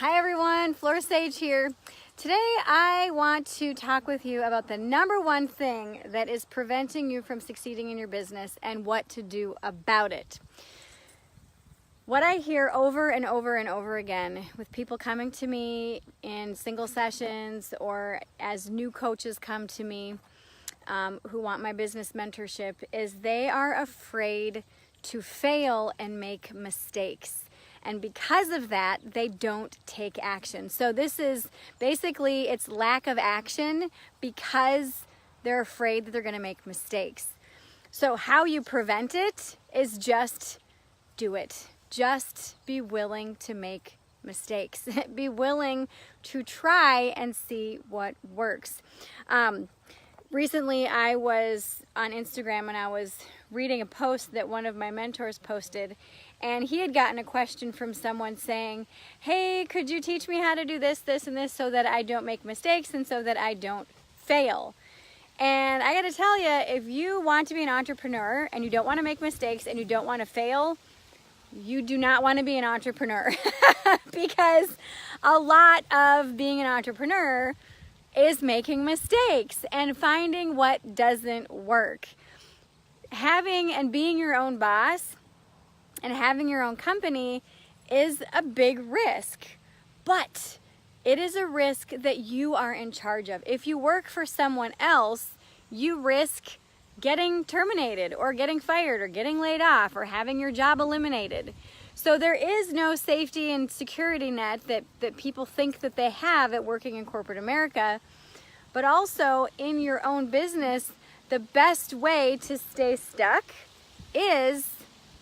Hi everyone, Flora here. Today I want to talk with you about the number one thing that is preventing you from succeeding in your business and what to do about it. What I hear over and over and over again with people coming to me in single sessions or as new coaches come to me who want my business mentorship is they are afraid to fail and make mistakes. And because of that, they don't take action. So this is basically, it's lack of action because they're afraid that they're going to make mistakes. So how you prevent it is just do it. Just be willing to make mistakes. Be willing to try and see what works. Recently, I was on Instagram and I was reading a post that one of my mentors posted, and he had gotten a question from someone saying, hey, could you teach me how to do this, this, and this so that I don't make mistakes and so that I don't fail? And I gotta tell you, if you want to be an entrepreneur and you don't want to make mistakes and you don't want to fail, you do not want to be an entrepreneur because a lot of being an entrepreneur is making mistakes and finding what doesn't work. Having and being your own boss and having your own company is a big risk, but it is a risk that you are in charge of. If you work for someone else, you risk getting terminated or getting fired or getting laid off or having your job eliminated. So there is no safety and security net that people think that they have at working in corporate America. But also in your own business, the best way to stay stuck is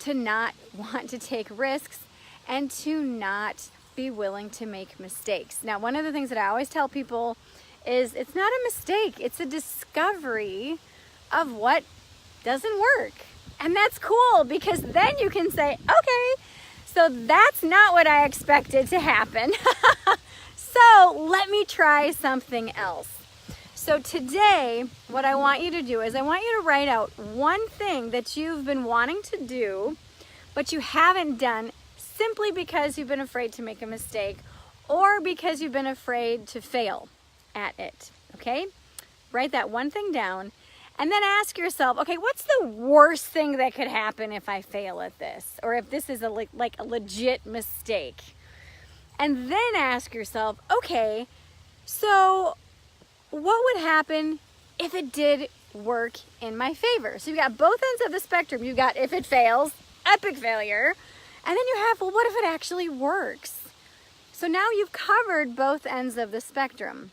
to not want to take risks and to not be willing to make mistakes. Now, one of the things that I always tell people is it's not a mistake, it's a discovery of what doesn't work. And that's cool because then you can say, okay, so that's not what I expected to happen. So let me try something else. So today, what I want you to do is I want you to write out one thing that you've been wanting to do, but you haven't done simply because you've been afraid to make a mistake or because you've been afraid to fail at it, okay? Write that one thing down and then ask yourself, okay, what's the worst thing that could happen if I fail at this? Or if this is like a legit mistake? And then ask yourself, okay, so what would happen if it did work in my favor? So you've got both ends of the spectrum. You've got if it fails, epic failure. And then you have, well, what if it actually works? So now you've covered both ends of the spectrum.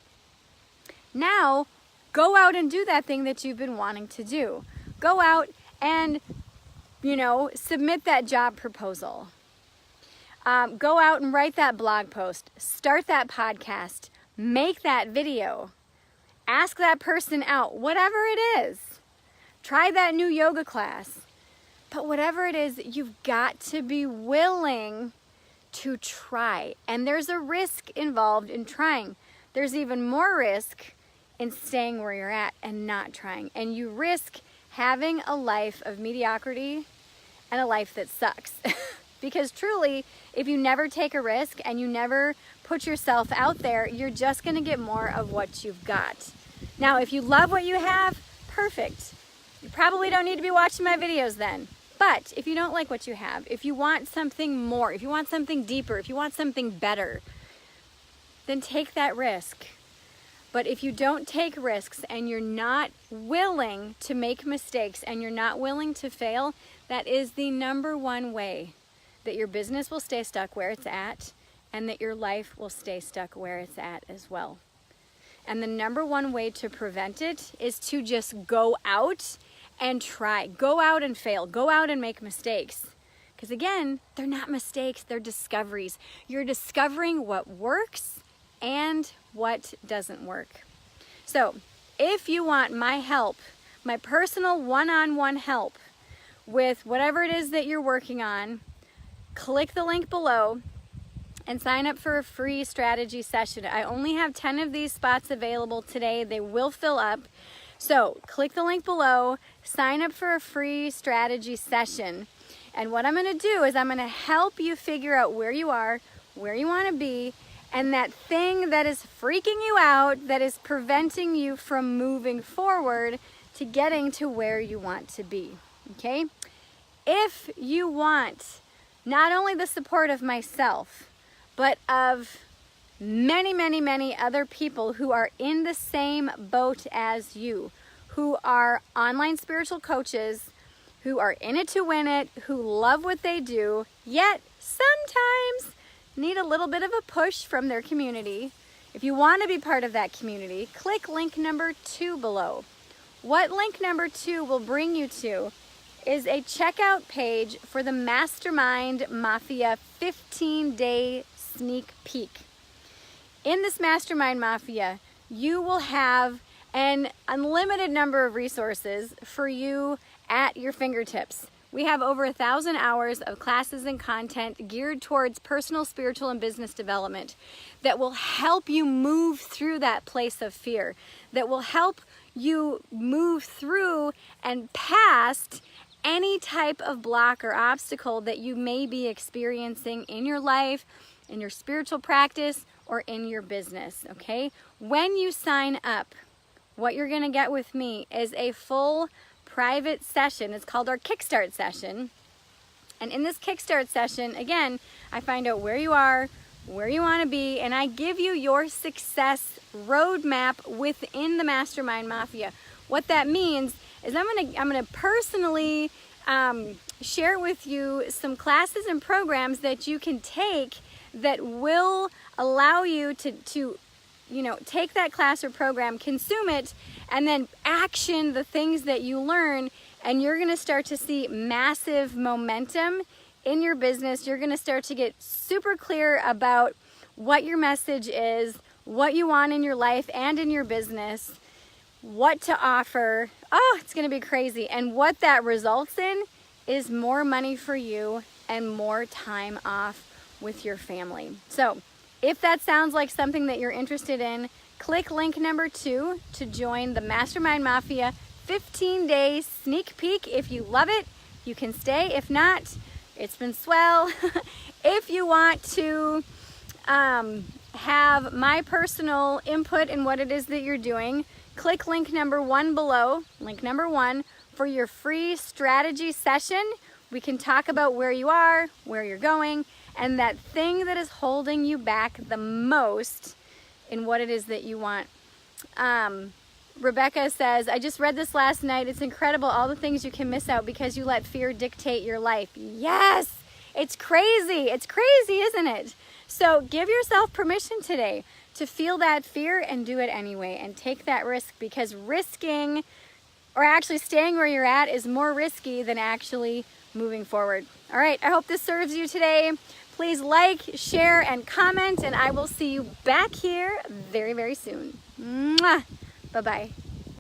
Now, go out and do that thing that you've been wanting to do. Go out and, submit that job proposal. Go out and write that blog post. Start that podcast. Make that video. Ask that person out, whatever it is. Try that new yoga class. But whatever it is, you've got to be willing to try. And there's a risk involved in trying. There's even more risk in staying where you're at and not trying. And you risk having a life of mediocrity and a life that sucks. Because truly, if you never take a risk and you never put yourself out there, you're just going to get more of what you've got. Now, if you love what you have, perfect. You probably don't need to be watching my videos then. But if you don't like what you have, if you want something more, if you want something deeper, if you want something better, then take that risk. But if you don't take risks and you're not willing to make mistakes and you're not willing to fail, that is the number one way that your business will stay stuck where it's at and that your life will stay stuck where it's at as well. And the number one way to prevent it is to just go out and try. Go out and fail. Go out and make mistakes. Because again, they're not mistakes, they're discoveries. You're discovering what works and what doesn't work. So if you want my help, my personal one-on-one help with whatever it is that you're working on, click the link below and sign up for a free strategy session. I only have 10 of these spots available today. They will fill up. So click the link below, sign up for a free strategy session. And what I'm going to do is I'm going to help you figure out where you are, where you want to be, and that thing that is freaking you out, that is preventing you from moving forward to getting to where you want to be, okay? If you want not only the support of myself, but of many, many, many other people who are in the same boat as you, who are online spiritual coaches, who are in it to win it, who love what they do, yet sometimes need a little bit of a push from their community. If you want to be part of that community, click link number 2 below. What link number 2 will bring you to is a checkout page for the Mastermind Mafia 15-day sneak peek. In this Mastermind Mafia, you will have an unlimited number of resources for you at your fingertips. We have over 1,000 hours of classes and content geared towards personal, spiritual, and business development that will help you move through that place of fear, that will help you move through and past any type of block or obstacle that you may be experiencing in your life, in your spiritual practice, or in your business, okay? When you sign up, what you're gonna get with me is a full private session. It's called our Kickstart session. And in this Kickstart session, again, I find out where you are, where you wanna be, and I give you your success roadmap within the Mastermind Mafia. What that means is I'm gonna personally share with you some classes and programs that you can take that will allow you to take that class or program, consume it, and then action the things that you learn, and you're gonna start to see massive momentum in your business. You're gonna start to get super clear about what your message is, what you want in your life and in your business, what to offer. Oh, it's gonna be crazy. And what that results in is more money for you and more time off with your family. So if that sounds like something that you're interested in, click link number 2 to join the Mastermind Mafia 15-day sneak peek. If you love it, you can stay. If not, it's been swell. If you want to have my personal input in what it is that you're doing, click link number 1 below, link number 1, for your free strategy session. We can talk about where you are, where you're going, and that thing that is holding you back the most in what it is that you want. Rebecca says, I just read this last night. It's incredible, all the things you can miss out because you let fear dictate your life. Yes, it's crazy. It's crazy, isn't it? So give yourself permission today to feel that fear and do it anyway, and take that risk, because risking, or actually staying where you're at, is more risky than actually moving forward. All right, I hope this serves you today. Please like, share, and comment, and I will see you back here very, very soon. Mwah! Bye-bye.